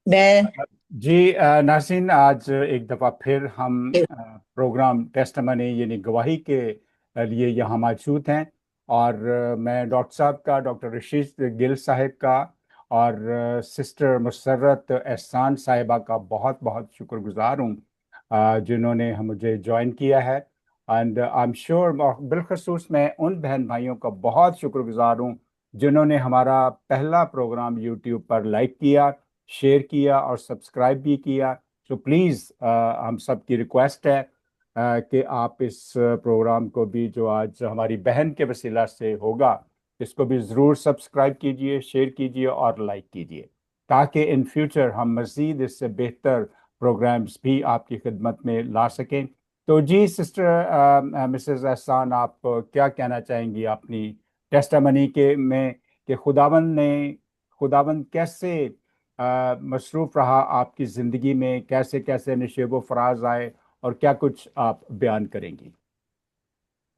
मैं जी नाज़रीन, आज एक दफ़ा फिर हम प्रोग्राम टेस्टमनी यानी गवाही के लिए यहाँ मौजूद हैं। और मैं डॉक्टर साहब का, डॉक्टर रशीद गिल साहिब का और सिस्टर मुसर्रत एहसान साहिबा का बहुत बहुत शुक्रगुजार हूँ, जिन्होंने मुझे ज्वाइन किया है। एंड आई एम श्योर, बिलखसूस मैं उन बहन भाइयों का बहुत शुक्रगुजार हूँ जिन्होंने हमारा पहला प्रोग्राम यूट्यूब पर लाइक किया, शेयर किया और सब्सक्राइब भी किया। तो प्लीज़ हम सब की रिक्वेस्ट है कि आप इस प्रोग्राम को भी, जो आज हमारी बहन के वसीला से होगा, इसको भी ज़रूर सब्सक्राइब कीजिए, शेयर कीजिए और लाइक कीजिए, ताकि इन फ्यूचर हम मज़ीद इससे बेहतर प्रोग्राम्स भी आपकी खिदमत में ला सकें। तो जी सिस्टर मिसेस एहसान, आप क्या कहना चाहेंगी अपनी टेस्टामनी के में कि खुदावंद कैसे मसरूफ़ रहा आपकी ज़िंदगी में, कैसे कैसे नशेब व फराज आए, और क्या कुछ आप बयान करेंगी?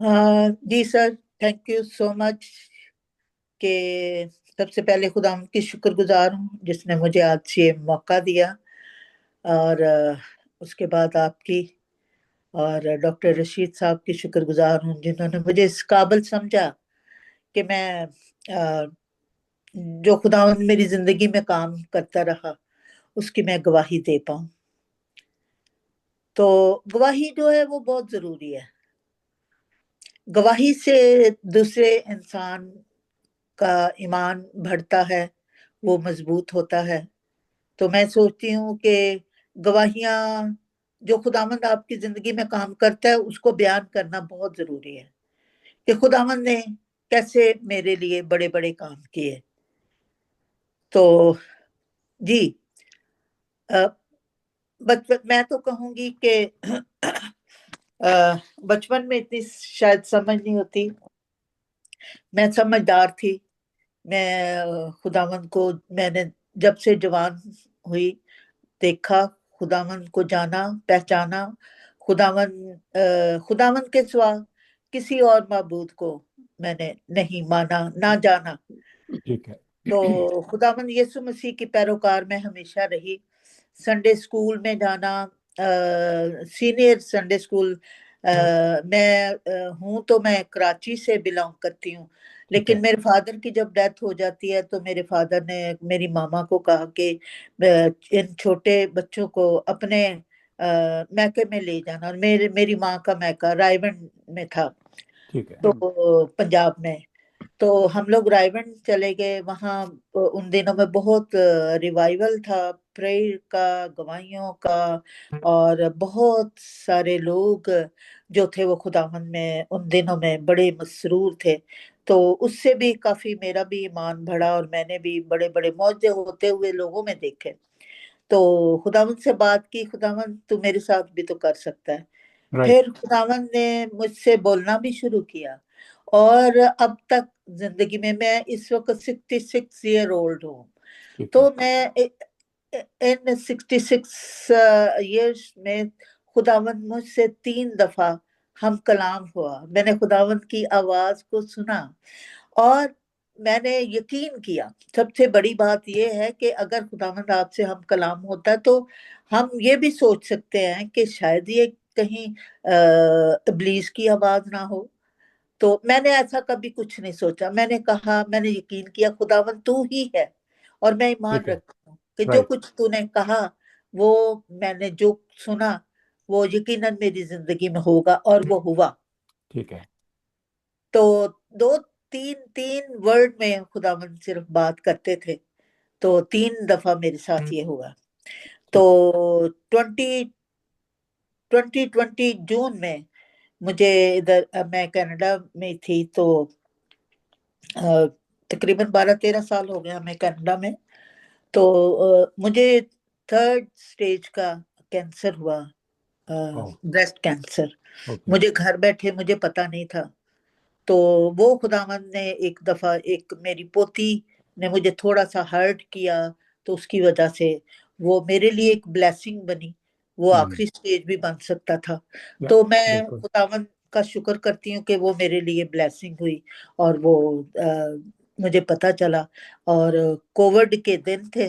जी sir, thank you so much कि सबसे पहले खुदा की शुक्रगुजार हूँ जिसने मुझे आज ये मौका दिया। और उसके बाद आपकी और डॉक्टर रशीद साहब की शुक्रगुजार हूँ जिन्होंने मुझे इस काबिल समझा कि मैं जो खुदावंद मेरी जिंदगी में काम करता रहा उसकी मैं गवाही दे पाऊँ। तो गवाही जो है वो बहुत जरूरी है। गवाही से दूसरे इंसान का ईमान बढ़ता है, वो मजबूत होता है। तो मैं सोचती हूँ कि गवाहियां जो खुदावंद आपकी जिंदगी में काम करता है उसको बयान करना बहुत जरूरी है कि खुदावंद ने कैसे मेरे लिए बड़े बड़े काम किए। तो जी, बचपन मैं तो कहूंगी कि बचपन में इतनी शायद समझ नहीं होती। मैं समझदार थी। मैं खुदावंद को मैंने जब से जवान हुई देखा, खुदावंद को जाना, पहचाना। खुदावंद के सिवा किसी और माबूद को मैंने नहीं माना, ना जाना। ठीक है। तो खुदावंद यीशु मसीह की पैरोकार में हमेशा रही। संडे स्कूल में जाना, सीनियर संडे स्कूल, मैं हूँ तो मैं कराची से बिलोंग करती हूँ। ठीक लेकिन है। मेरे फादर की जब डेथ हो जाती है तो मेरे फादर ने मेरी मामा को कहा कि इन छोटे बच्चों को अपने मैके में ले जाना। और मेरी माँ का मैका रायवन में था, ठीक है। तो पंजाब में। तो हम लोग रायवन चले गए। वहाँ उन दिनों में बहुत रिवाइवल था, प्रेयर का, गवाहियों का। और बहुत सारे लोग जो थे वो खुदावंद में उन दिनों में बड़े मसरूर थे। तो उससे भी काफी मेरा भी ईमान बढ़ा और मैंने भी बड़े बड़े मौजे होते हुए लोगों में देखे। तो खुदावंद से बात की, खुदावंद तू मेरे साथ भी तो कर सकता है। राइट। फिर खुदावंद ने मुझसे बोलना भी शुरू किया। और अब तक जिंदगी में मैं इस वक्त 66 ईयर ओल्ड हूँ। ठीक है। तो मैं इन 66 ईयर्स में खुदावंद मुझसे 3 दफा हम कलाम हुआ। मैंने खुदावंद की आवाज को सुना और मैंने यकीन किया। सबसे बड़ी बात यह है कि अगर खुदावंद आपसे हम कलाम होता है तो हम ये भी सोच सकते हैं कि शायद ये कहीं इब्लीस की आवाज ना हो। तो मैंने ऐसा कभी कुछ नहीं सोचा। मैंने कहा, मैंने यकीन किया खुदावंद तू ही है। और मैं ईमान ठीक है। रखती हूँ कि जो राइट। कुछ तूने कहा, वो मैंने जो सुना, वो यकीनन मेरी जिंदगी में होगा और वो हुआ। ठीक है। तो दो तीन तीन वर्ड में खुदावंद सिर्फ बात करते थे। तो 3 दफा मेरे साथ ये हुआ। तो ठीक है। 2020 जून में मुझे इधर, मैं कनाडा में थी, तो अ, तकरीबन 12-13 साल हो गया मैं कनाडा में। तो मुझे 3rd स्टेज का कैंसर हुआ, ओह। Breast cancer. ओके। मुझे घर बैठे मुझे पता नहीं था। तो वो खुदावंद ने एक दफा, एक मेरी पोती ने मुझे थोड़ा सा हर्ट किया, तो उसकी वजह से वो मेरे लिए एक ब्लेसिंग बनी। वो हम्म। आखिरी स्टेज भी बन सकता था। या, तो मैं बिल्कुल। खुदावंद का शुक्र करती हूँ कि वो मेरे लिए ब्लेसिंग हुई। और वो मुझे पता चला। और कोविड के दिन थे।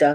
4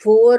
4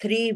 3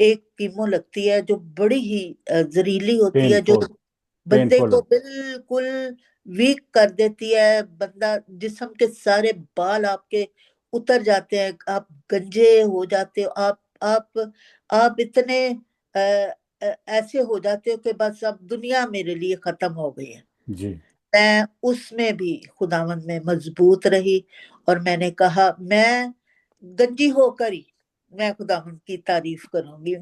एक कीमो लगती है जो बड़ी ही जहरीली होती है, जो पेनफुल, बंदे पेनफुल। को बिल्कुल वीक कर देती है। बंदा, जिस्म के सारे बाल आपके उतर जाते हैं, आप गंजे हो जाते हो, आप इतने ऐसे हो जाते हो कि बस अब दुनिया मेरे लिए खत्म हो गई है। जी मैं उसमें भी खुदावंद में मजबूत रही, और मैंने कहा मैं गंजी होकर ही मैं खुदावंद की तारीफ करूंगी,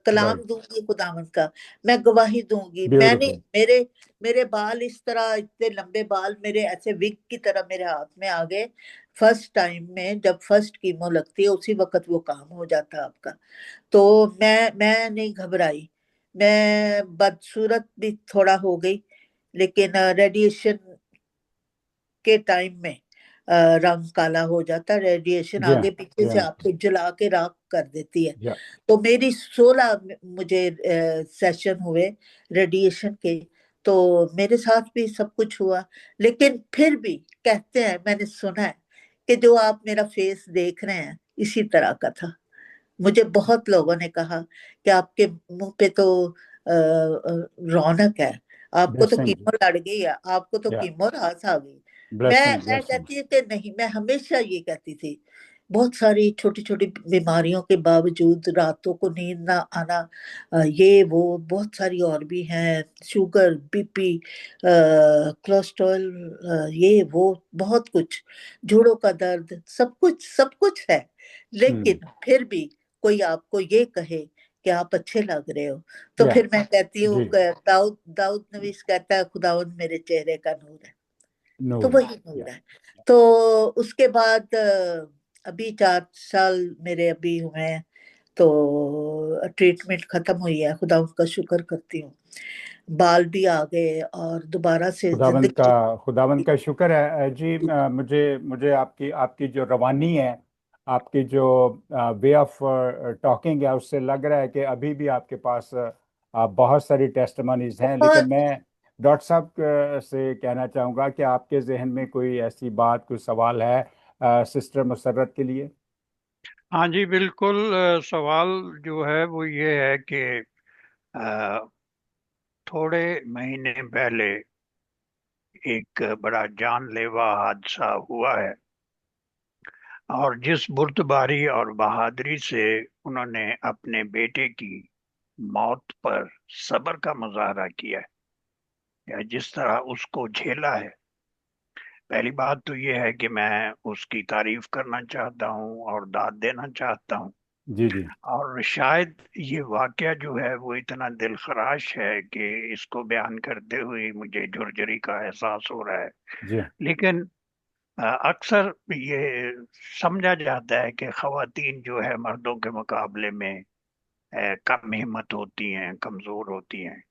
कलाम राइट, दूंगी खुदावंद का, मैं गवाही दूंगी। मैंने ब्यूटीफुल। मेरे मेरे बाल इस तरह, इतने लंबे बाल मेरे ऐसे विग की तरह मेरे हाथ में आ गए। फर्स्ट टाइम में जब फर्स्ट कीमो लगती है उसी वक्त वो काम हो जाता है आपका। तो मैं नहीं घबराई। मैं बदसूरत भी थोड़ा हो गई, लेकिन रेडिएशन के टाइम में रंग काला हो जाता है। रेडिएशन जी आगे हाँ, पीछे जी से हाँ, आपको जला के राख कर देती है। या तो मेरी 16 मुझे सेशन हुए रेडिएशन के। तो मेरे साथ भी सब कुछ हुआ, लेकिन फिर भी कहते हैं, मैंने सुना है कि जो आप मेरा फेस देख रहे हैं इसी तरह का था। मुझे बहुत लोगों ने कहा कि आपके मुंह पे तो रौनक है, आपको तो ब्लेसिंग, कीमो लड़ गई है, आपको तो या कीमो रास आ गई। मैं ब्लेसिंग, मैं ब्लेसिंग। कहती हूँ कि नहीं, मैं हमेशा ये कहती थी। बहुत सारी छोटी छोटी बीमारियों के बावजूद रातों को नींद ना आना, ये वो बहुत सारी और भी हैं, शुगर, बीपी, कोलेस्ट्रॉल, ये वो बहुत कुछ, जोड़ों का दर्द, सब कुछ है। हम्म, लेकिन फिर भी कोई आपको ये कहे कि आप अच्छे लग रहे हो, तो या फिर मैं कहती हूँ जी, दाऊद दाऊद नवीस कहता है खुदावंद मेरे चेहरे का नूर है। तो नूर है, वही नूर या है। तो उसके बाद अभी 4 साल मेरे अभी हुए हैं, तो ट्रीटमेंट खत्म हुई है, खुदा उनका शुक्र करती हूँ। बाल भी आ गए और दोबारा से खुदावंद का जिंदगी। खुदावंद का शुक्र है जी। मुझे मुझे आपकी आपकी जो रवानी है, आपकी जो वे ऑफ टॉकिंग है, उससे लग रहा है कि अभी भी आपके पास बहुत सारी टेस्टमनीज हैं। लेकिन बहुत। मैं डॉक्टर साहब से कहना चाहूँगा कि आपके जहन में कोई ऐसी बात, कोई सवाल है सिस्टर मुसर्रत के लिए? हाँ जी, बिल्कुल। सवाल जो है वो ये है कि अ, थोड़े महीने पहले एक बड़ा जानलेवा हादसा हुआ है, और जिस बुर्दबारी और बहादुरी से उन्होंने अपने बेटे की मौत पर सब्र का मुजाहरा किया है, या जिस तरह उसको झेला है, पहली बात तो ये है कि मैं उसकी तारीफ करना चाहता हूँ और दाद देना चाहता हूँ। जी जी और शायद ये वाकया जो है वो इतना दिलखराश है कि इसको बयान करते हुए मुझे झुरझुरी का एहसास हो रहा है। जी लेकिन अक्सर ये समझा जाता है कि खवातीन जो है मर्दों के मुकाबले में कम हिम्मत होती हैं, कमज़ोर होती हैं।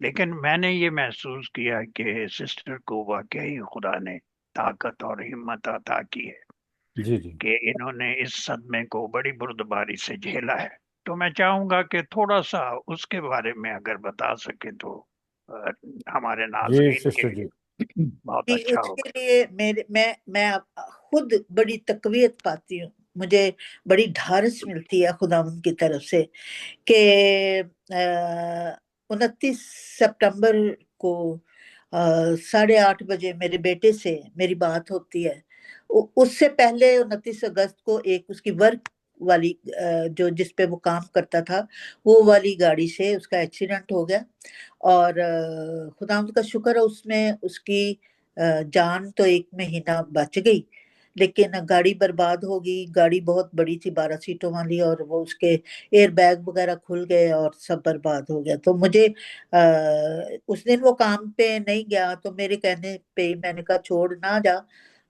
लेकिन मैंने ये महसूस किया कि सिस्टर को वाकई खुदा ने ताकत और हिम्मत अता की है जी जी कि इन्होंने इस सदमे को बड़ी बुर्दबारी से झेला है। तो मैं चाहूंगा कि थोड़ा सा उसके बारे में अगर बता सके तो अ, हमारे जी नाजरीन के सिस्टर जी। लिए बहुत कि अच्छा उसके होगा। लिए मैं खुद बड़ी तकवीत पाती हूँ, मुझे बड़ी ढारस मिलती है खुदावंद की तरफ से कि 29 सितंबर को 8:30 बजे मेरे बेटे से मेरी बात होती है। उससे पहले 29 अगस्त को एक उसकी वर्क वाली जो जिस पे वो काम करता था, वो वाली गाड़ी से उसका एक्सीडेंट हो गया। और खुदावंद का शुक्र है, उसमें उसकी जान तो 1 महीना बच गई, लेकिन गाड़ी बर्बाद हो गई। गाड़ी बहुत बड़ी थी, 12 सीटों वाली, और वो उसके एयर बैग वगैरह खुल गए और सब बर्बाद हो गया। तो मुझे उस दिन वो काम पे नहीं गया, तो मेरे कहने पे ही मैंने कहा छोड़ ना जा,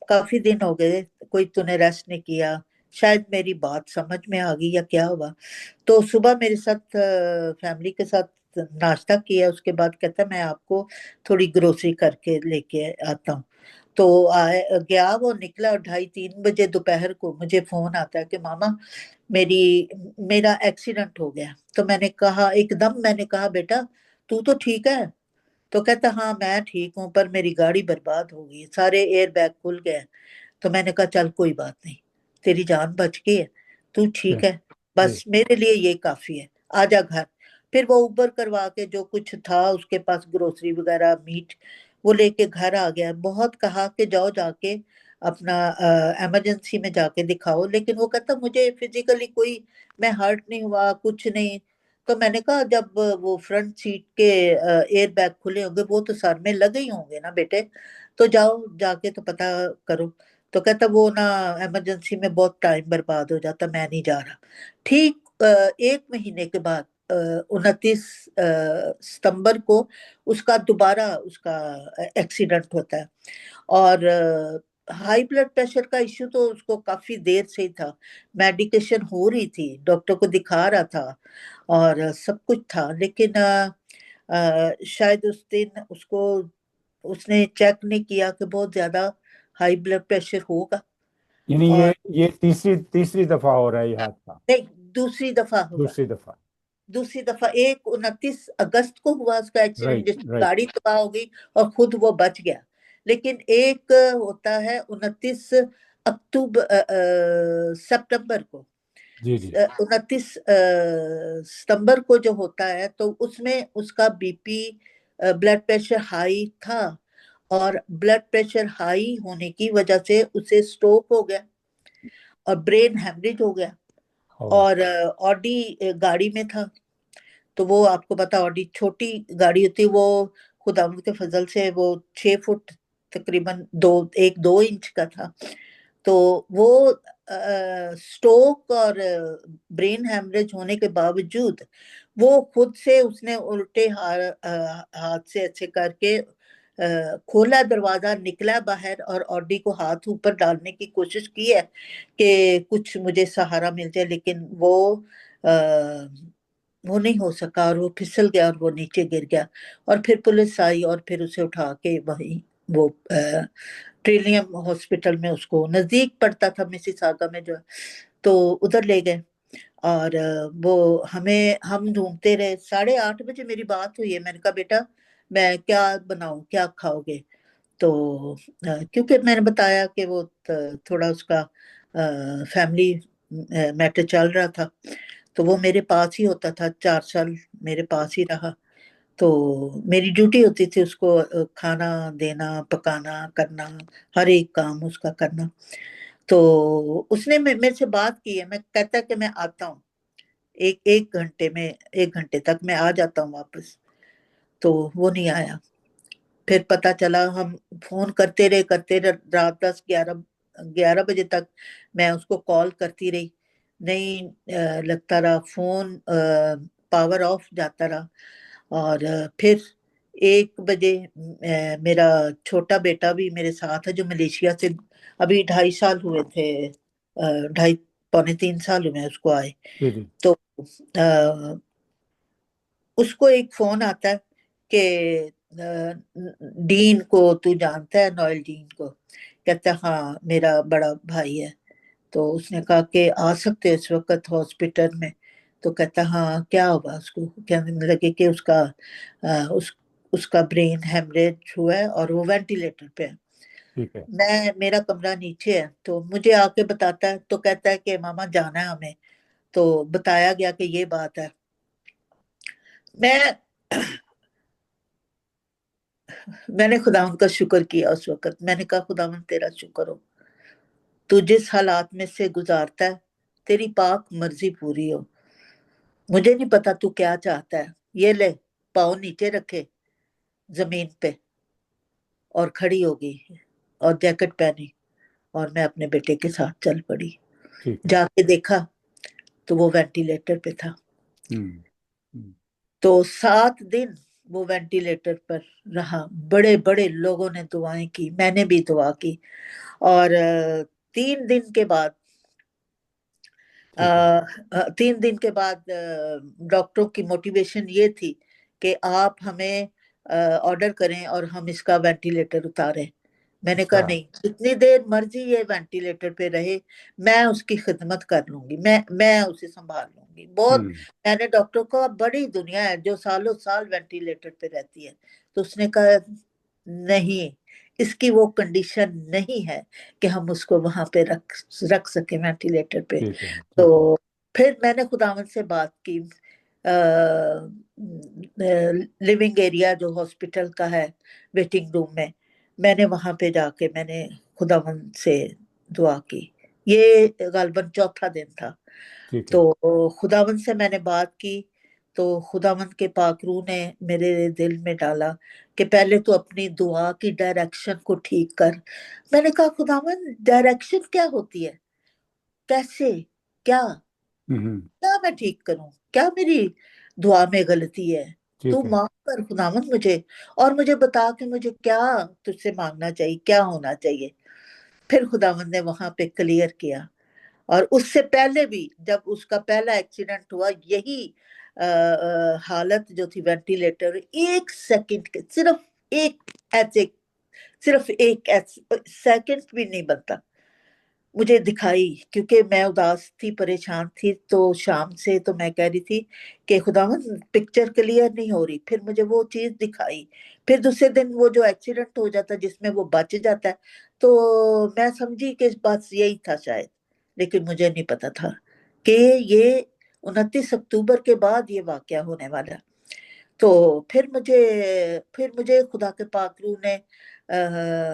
काफी दिन हो गए, कोई तूने रेस्ट नहीं किया। शायद मेरी बात समझ में आ गई या क्या हुआ। तो सुबह मेरे साथ फैमिली के साथ नाश्ता किया, उसके बाद कहता मैं आपको थोड़ी ग्रोसरी करके लेके आता हूँ। तो आए गया, वो निकला 2:30-3 बजे दोपहर को मुझे फोन आता है कि मामा मेरी मेरा एक्सीडेंट हो गया। तो मैंने कहा, एकदम मैंने कहा बेटा तू तो ठीक है? तो कहता हाँ मैं ठीक हूँ, पर मेरी गाड़ी बर्बाद हो गई, सारे एयर बैग खुल गए। तो मैंने कहा चल कोई बात नहीं, तेरी जान बच गई है, तू जी ठीक है। बस मेरे लिए ये काफी है, आजा घर। फिर वो उबर करवा के जो कुछ था उसके पास, ग्रोसरी वगैरह, मीट, वो लेके घर आ गया। बहुत कहा कि जाओ जाके अपना इमरजेंसी में जाके दिखाओ, लेकिन वो कहता मुझे फिजिकली कोई, मैं हर्ट नहीं हुआ, कुछ नहीं। तो मैंने कहा जब वो फ्रंट सीट के एयर बैग खुले होंगे वो तो सर में लगे ही होंगे ना बेटे, तो जाओ जाके तो पता करो। तो कहता वो ना इमरजेंसी में बहुत टाइम बर्बाद हो जाता, मैं नहीं जा रहा। ठीक 1 महीने के बाद 29 सितंबर को उसका दोबारा उसका एक्सीडेंट होता है। और हाई ब्लड प्रेशर का इश्यू तो उसको काफी देर से ही था, मेडिकेशन हो रही थी, डॉक्टर को दिखा रहा था और सब कुछ था, लेकिन शायद उस दिन उसको, उसने चेक नहीं किया कि बहुत ज्यादा हाई ब्लड प्रेशर होगा। यानी और ये तीसरी तीसरी दफा हो रहा है ये हादसा? नहीं, दूसरी दफा हुआ। दूसरी दफा। दूसरी दफा एक 29 अगस्त को हुआ उसका एक्सीडेंट, राइट, जिसकी राइट। गाड़ी तबाह हो गई और खुद वो बच गया। लेकिन एक होता है 29 सितंबर को, जी, जी। 29 सितंबर को जो होता है तो उसमें उसका बीपी, ब्लड प्रेशर हाई था, और ब्लड प्रेशर हाई होने की वजह से उसे स्ट्रोक हो गया और ब्रेन हेमरेज हो गया। ओ, और ऑडी गाड़ी में था, तो वो आपको पता ऑडी छोटी गाड़ी होती है, वो खुदावंद के फजल से वो 6 फुट तकरीबन 2 इंच का था। तो वो स्ट्रोक और ब्रेन हेमरेज होने के बावजूद वो खुद से उसने उल्टे हाथ से ऐसे करके खोला दरवाजा, निकला बाहर और ऑडी को हाथ ऊपर डालने की कोशिश की है कि कुछ मुझे सहारा मिल जाए, लेकिन वो नहीं हो सका और वो फिसल गया और वो नीचे गिर गया। और फिर पुलिस आई और फिर उसे उठा के वहीं वो ट्रिलियम हॉस्पिटल में, उसको नजदीक पड़ता था मिसिसागा में जो है, तो उधर ले गए। और वो हम ढूंढते रहे। 8:30 बजे मेरी बात हुई है, मैंने कहा बेटा मैं क्या बनाऊं, क्या खाओगे? तो क्योंकि मैंने बताया कि वो थोड़ा उसका फैमिली मैटर चल रहा था, तो वो मेरे पास ही होता था, 4 साल मेरे पास ही रहा। तो मेरी ड्यूटी होती थी उसको खाना देना, पकाना, करना, हर एक काम उसका करना। तो उसने मेरे से बात की है, मैं कहता कि मैं आता हूँ एक एक घंटे में, 1 घंटे तक मैं आ जाता हूँ वापस। तो वो नहीं आया। फिर पता चला, हम फोन करते रहे रात 10-11 बजे तक मैं उसको कॉल करती रही, नहीं लगता रहा फोन, पावर ऑफ जाता रहा। और फिर 1 बजे मेरा छोटा बेटा भी मेरे साथ है जो मलेशिया से, अभी 2.5 साल हुए थे, 2.5 पौने 3 साल हुए उसको आए। जी, जी। तो अ, उसको एक फोन आता है कि डीन को तू जानता है, नॉयल डीन को? कहता है हाँ मेरा बड़ा भाई है। तो उसने कहा कि आ सकते हो इस वक्त हॉस्पिटल में? तो कहता हाँ, क्या होगा उसको? कहने लगे कि उसका ब्रेन हेमरेज हुआ है और वो वेंटिलेटर पे है। ठीक है। मेरा कमरा नीचे है, तो मुझे आके बताता है, तो कहता है कि मामा जाना है हमें। तो बताया गया कि ये बात है। मैं मैंने खुदावंद का शुक्र किया उस वक्त। मैंने कहा खुदावंद तेरा शुक्र हो, तू जिस हालात में से गुजारता है तेरी पाक मर्जी पूरी हो। मुझे नहीं पता तू क्या चाहता है। ये ले, पाँव नीचे रखे जमीन पे और खड़ी हो गई और जैकेट पहनी और मैं अपने बेटे के साथ चल पड़ी। ठीक है। जाके देखा तो वो वेंटिलेटर पे था। हम्म, हम्म। तो 7 दिन वो वेंटिलेटर पर रहा। बड़े बड़े लोगों ने दुआएं की, मैंने भी दुआ की। और 3 दिन के बाद, ठीक है। 3 दिन के बाद डॉक्टरों की मोटिवेशन ये थी कि आप हमें ऑर्डर करें और हम इसका वेंटिलेटर उतारें। मैंने कहा अच्छा। नहीं, जितनी देर मर्जी ये वेंटिलेटर पे रहे मैं उसकी खिदमत कर लूंगी, मैं उसे संभाल लूंगी। बहुत हम्म। मैंने डॉक्टर को, अब बड़ी दुनिया है जो सालों साल वेंटिलेटर पे रहती है। तो उसने कहा नहीं, इसकी वो कंडीशन नहीं है कि हम उसको वहां पे रख रख सके वेंटिलेटर पे। ठीक है, ठीक है। तो फिर मैंने खुदावंद से बात की, लिविंग एरिया जो हॉस्पिटल का है, वेटिंग रूम में, मैंने वहां पे जाके मैंने खुदावंद से दुआ की। ये गालबन चौथा दिन था। ठीक है। तो खुदावंद से मैंने बात की, तो खुदावंद के पाक रूह ने मेरे दिल में डाला कि पहले तो अपनी दुआ की डायरेक्शन को ठीक कर। मैंने कहा खुदावंद डायरेक्शन क्या होती है, कैसे, क्या हम्म। क्या मैं ठीक करूं, क्या मेरी दुआ में गलती है, तू ठीक है। माफ कर खुदावंद मुझे, और मुझे बता कि मुझे क्या तुझसे मांगना चाहिए, क्या होना चाहिए। फिर खुदावंद ने वहां पे क्लियर किया। और उससे पहले भी जब उसका पहला एक्सीडेंट हुआ, यही हालत जो थी, वेंटिलेटर, 1 सेकंड के, ऐसे सिर्फ एक सेकंड भी नहीं बनता, मुझे दिखाई, क्योंकि मैं उदास थी, परेशान थी। तो शाम से तो मैं कह रही थी कि खुदावंद पिक्चर क्लियर नहीं हो रही, फिर मुझे वो चीज दिखाई। फिर दूसरे दिन वो जो एक्सीडेंट हो जाता जिसमें वो बच जाता है, तो मैं समझी कि इस बात यही था शायद, लेकिन मुझे नहीं पता था कि ये 29 अक्टूबर के बाद ये वाकया होने वाला। तो फिर मुझे खुदा के पाक रूह ने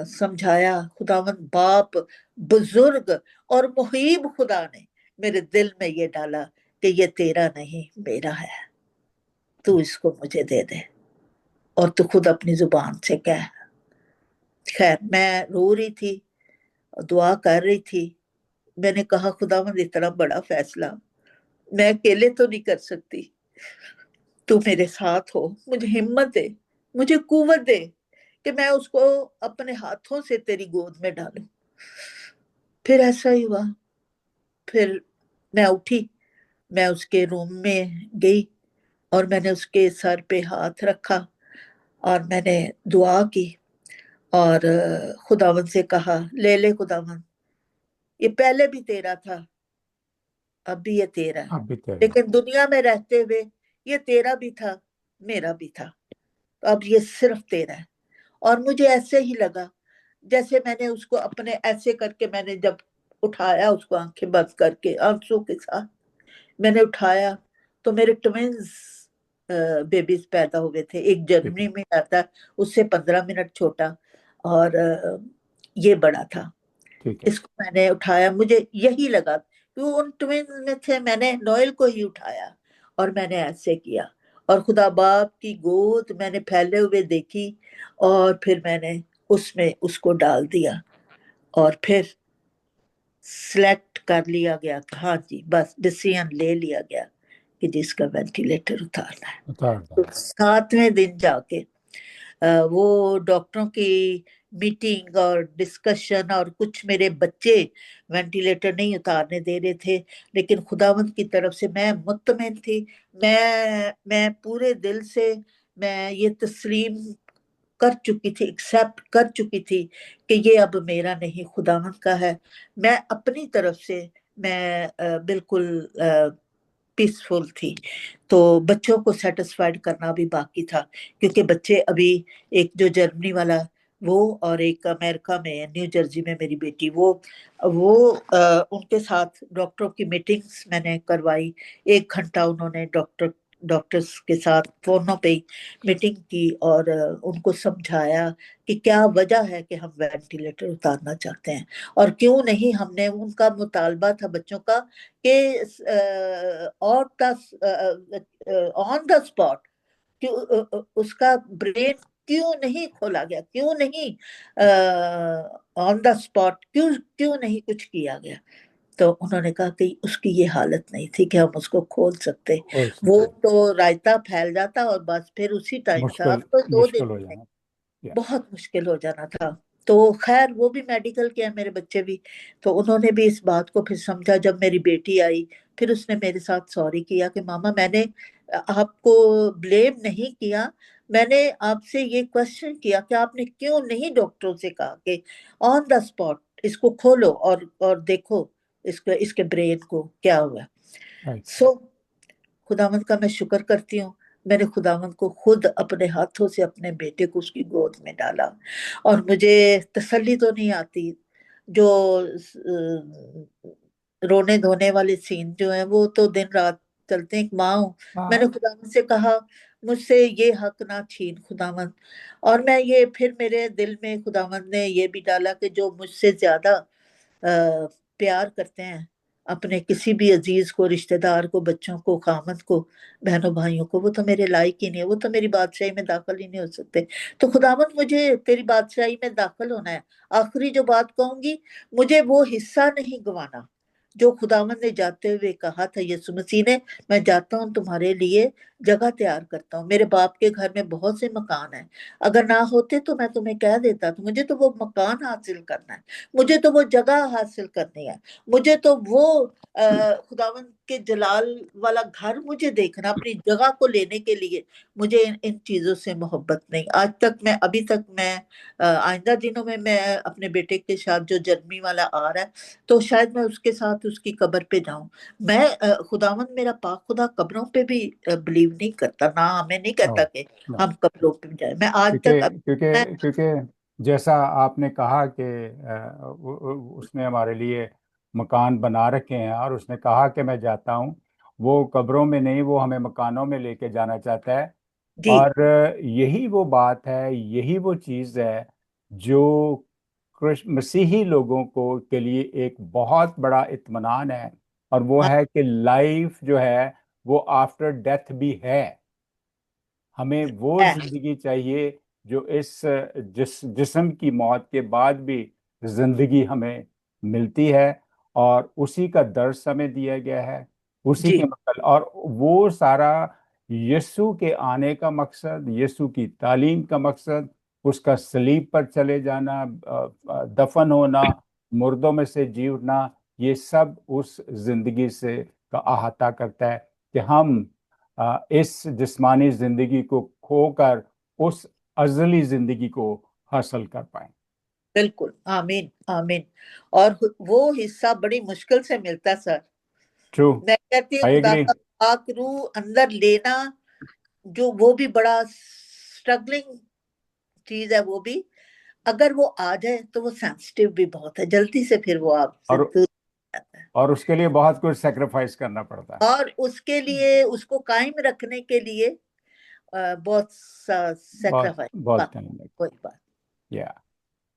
समझाया, खुदावंद बाप, बुजुर्ग और मुहीब खुदा ने मेरे दिल में ये डाला कि ये तेरा नहीं मेरा है, तू इसको मुझे दे दे, और तू खुद अपनी जुबान से कह। खैर मैं रो रही थी, दुआ कर रही थी। मैंने कहा खुदावंद इतना बड़ा फैसला मैं अकेले तो नहीं कर सकती, तू मेरे साथ हो, मुझे हिम्मत दे, मुझे कुव्वत दे कि मैं उसको अपने हाथों से तेरी गोद में डालूं। फिर ऐसा ही हुआ। फिर मैं उठी, मैं उसके रूम में गई, और मैंने उसके सर पे हाथ रखा, और मैंने दुआ की, और खुदावंद से कहा, ले ले खुदावंद, ये पहले भी तेरा था, अब भी ये तेरा है, आप भी तेरा। लेकिन दुनिया में रहते हुए ये तेरा भी था, मेरा भी था, तो अब ये सिर्फ तेरा है। और मुझे ऐसे ही लगा जैसे मैंने उसको अपने ऐसे करके, मैंने जब उठाया उसको, आंखें बंद करके आंसू के साथ मैंने उठाया, तो मेरे ट्विंस बेबीज पैदा हुए थे। एक ठीक जर्मनी है। में आता, उससे 15 मिनट छोटा, और ये बड़ा था। ठीक है। इसको मैंने उठाया, मुझे यही लगा कि वो उन ट्विंस में थे, मैंने नोएल को ही उठाया और मैंने ऐसे किया, और खुदा बाप की गोद मैंने फैले हुए देखी, और फिर मैंने उसमें उसको डाल दिया, और फिर सिलेक्ट कर लिया गया कि हाँ जी, बस डिसीजन ले लिया गया कि जिसका वेंटिलेटर उतारना है। उतार तो देना। 7वें दिन जाके वो डॉक्टरों की मीटिंग और डिस्कशन, और कुछ मेरे बच्चे वेंटिलेटर नहीं उतारने दे रहे थे, लेकिन खुदावंद की तरफ से मैं मुतमिन थी। मैं पूरे दिल से मैं ये तस्लीम कर चुकी थी, एक्सेप्ट कर चुकी थी कि ये अब मेरा नहीं, खुदावंद का है। मैं अपनी तरफ से मैं बिल्कुल पीसफुल थी। तो बच्चों को सेटिस्फाइड करना भी बाकी था, क्योंकि बच्चे अभी, एक जो जर्मनी वाला वो, और एक अमेरिका में न्यू जर्सी में मेरी बेटी, वो उनके साथ डॉक्टरों की मीटिंग्स मैंने करवाई। 1 घंटा उन्होंने डॉक्टर्स के साथ फोनों पे मीटिंग की, और उनको समझाया कि क्या वजह है कि हम वेंटिलेटर उतारना चाहते हैं, और क्यों नहीं। हमने, उनका मुतालबा था बच्चों का कि ऑन द स्पॉट उसका ब्रेन क्यों नहीं खोला गया, क्यों नहीं ऑन द स्पॉट, क्यों क्यों नहीं कुछ किया गया। तो उन्होंने कहा कि उसकी ये हालत नहीं थी कि हम उसको खोल सकते, हो वो सकता। तो रायता फैल जाता और बस फिर उसी टाइम था। अब मुश्किल तो 2 दिन मुश्किल हो में जाना। या। बहुत मुश्किल हो जाना था। तो खैर वो भी मेडिकल किया, मेरे बच्चे भी, तो उन्होंने भी इस बात को फिर समझा। जब मेरी बेटी आई, फिर उसने मेरे साथ सॉरी किया कि मामा, मैंने आपको ब्लेम नहीं किया, मैंने आपसे ये क्वेश्चन किया कि आपने क्यों नहीं डॉक्टरों से कहा कि ऑन द स्पॉट इसको खोलो और देखो इसके ब्रेन को क्या हुआ। राइट। सो खुदावंद का मैं शुक्र करती हूँ, मैंने खुदावंद को खुद अपने हाथों से अपने बेटे को उसकी गोद में डाला, और मुझे तसल्ली तो नहीं आती जो रोने धोने वाले सीन जो है वो तो दिन रात चलते हैं। एक माँ हूँ, मैंने हाँ खुदावंद से कहा मुझसे ये हक ना छीन खुदावंद। और मैं ये फिर मेरे दिल में खुदावंद ने ये भी डाला कि जो मुझसे ज्यादा प्यार करते हैं अपने किसी भी अजीज को, रिश्तेदार को, बच्चों को, खामद को, बहनों भाइयों को, वो तो मेरे लायक ही नहीं है, वो तो मेरी बादशाही में दाखिल ही नहीं हो सकते। तो खुदावंद मुझे तेरी बादशाही में दाखिल होना है। आखिरी जो बात कहूंगी, मुझे वो हिस्सा नहीं गंवाना जो खुदावंद ने जाते हुए कहा था यीशु मसीह ने, मैं जाता हूँ तुम्हारे लिए जगह तैयार करता हूँ। मेरे बाप के घर में बहुत से मकान हैं, अगर ना होते तो मैं तुम्हें कह देता। तो मुझे तो वो मकान हासिल करना है, मुझे तो वो जगह हासिल करनी है, मुझे तो वो खुदावंद के जलाल वाला घर मुझे देखना, अपनी जगह को लेने के लिए मुझे इन चीजों से मोहब्बत नहीं। आज तक मैं, अभी तक मैं, आइंदा दिनों में मैं अपने बेटे के साथ जो जन्मी वाला आ रहा है तो शायद मैं उसके साथ उसकी कब्र पे जाऊं। मैं खुदावंद मेरा पाक खुदा कब्रों पे भी बिलीव नहीं करता, ना हमें नहीं कहता कि नो, हम कब्रों पे जाए। मैं आज तक क्योंकि मैं, क्योंकि क्योंकि जैसा आपने कहा कि उसने हमारे लिए मकान बना रखे हैं और उसने कहा कि मैं जाता हूँ, वो कब्रों में नहीं, वो हमें मकानों में लेके जाना चाहता है। जी और यही वो बात है, यही वो चीज़ है जो कृष्ण मसीही लोगों को के लिए एक बहुत बड़ा इत्मीनान है। और वो हाँ, है कि लाइफ जो है वो आफ्टर डेथ भी है। हमें वो है जिंदगी चाहिए जो इस जिस्म की मौत के बाद भी जिंदगी हमें मिलती है। और उसी का दर्स हमें दिया गया है, उसी जी के मतलब। और वो सारा यीशु के आने का मकसद, यीशु की तालीम का मकसद, उसका सलीब पर चले जाना, दफन होना, मुर्दों में से जी उठना, ये सब उस जिंदगी से का अहाता करता है कि हम इस जिस्मानी जिंदगी को खोकर उस अजली जिंदगी को हासिल कर पाए। बिल्कुल, आमीन आमीन। और वो हिस्सा बड़ी मुश्किल से मिलता सर। ट्रू, मैं कहती हूँ आई खुदा एग्री। का पाक रूह अंदर लेना, जो वो भी बड़ा स्ट्रगलिंग चीज है। वो भी अगर वो आ जाए तो वो सेंसिटिव भी बहुत है, जल्दी से फिर वो आपसे और दूर हो जाता है। और उसके लिए बहुत कुछ सेक्रीफाइस करना पड़ता है। और उसके लिए, उसको कायम रखने के लिए बहुत बहुत सेक्रीफाइस। बहुत टाइम लगता कोई बात। है। या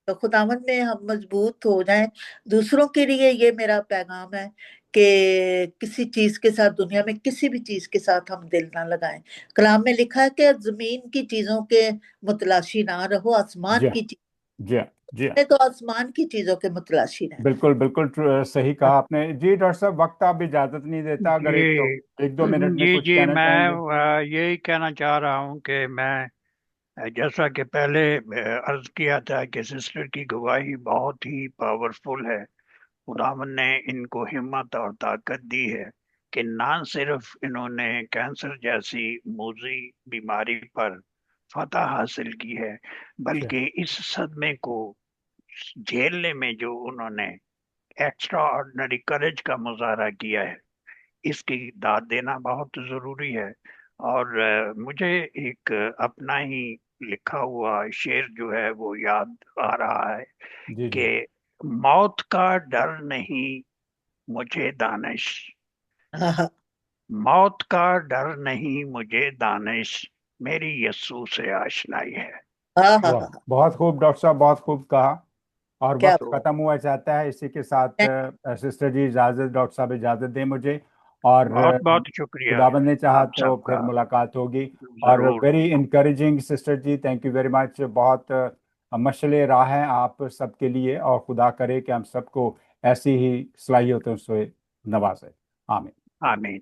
तो खुदावंद में हम मजबूत हो जाएं। दूसरों के लिए ये मेरा पैगाम है कि किसी चीज के साथ, दुनिया में किसी भी चीज के साथ हम दिल ना लगाएं। कलाम में लिखा है कि जमीन की चीजों के मुतलाशी ना रहो, आसमान जी की चीज जी जी, में तो आसमान की चीजों के मुतलाशी रहना। बिल्कुल बिल्कुल सही कहा आपने जी। डॉक्टर साहब, वक्त आप इजाजत नहीं देता, अगर जी एक दो मिनट में जी कुछ जी, कहना मैं चाहेंगे? यही कहना चाह रहा हूँ कि मैं जैसा कि पहले अर्ज किया था कि सिस्टर की गवाही बहुत ही पावरफुल है। खुदावन ने इनको हिम्मत और ताकत दी है कि ना सिर्फ इन्होंने कैंसर जैसी मूजी बीमारी पर फतह हासिल की है, जी बल्कि इस सदमे को झेलने में जो उन्होंने एक्स्ट्रा ऑर्डिनरी करेज का मुजाहरा किया है, इसकी दाद देना बहुत जरूरी है। और मुझे एक अपना ही लिखा हुआ शेर जो है वो याद आ रहा है जी जी। कि मौत का डर नहीं मुझे दानिश, हाँ हाँ मौत का डर नहीं मुझे दानिश, मेरी यस्सू से आशनाई है। हाँ हाँ वाह, हाँ। बहुत खूब डॉक्टर साहब, बहुत खूब कहा। और क्या वक्त तो खत्म हुआ चाहता है, इसी के साथ सिस्टर जी इजाजत, डॉक्टर साहब इजाजत दें मुझे। और बहुत बहुत शुक्रिया खुदाबंद ने चाहा आप तो फिर सबका। मुलाकात होगी। और जरूर। Very encouraging sister ji, thank you very much. बहुत मशले राह हैं आप सबके लिए, और खुदा करे कि हम सबको ऐसी ही सलाहियतों से नवाजे। आमीन। आमीन।